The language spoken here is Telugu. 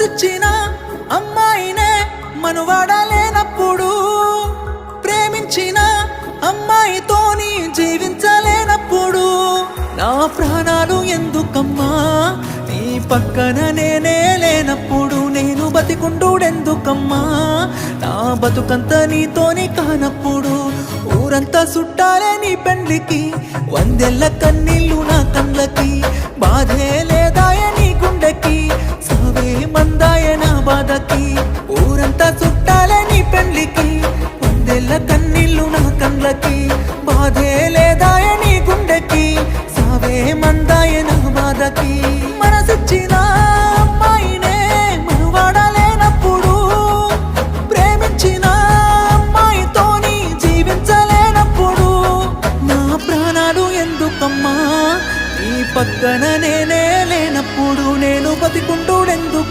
మనసిచ్చిన అమ్మాయినే మనువాడలేనప్పుడు, ప్రేమించిన అమ్మాయితోని జీవించలేనప్పుడు నా ప్రాణాలు ఎందుకమ్మా నీ పక్కన నేనే లేనప్పుడు, నేను బతికుండుడెందుకమ్మా నా బతుకంత నీతోని కానప్పుడు. ఊరంతా చుట్టాలే నీ పెండ్లికి, వందెళ్ళ కన్నీళ్ళు నా కళ్ళకి, బాధే లేదా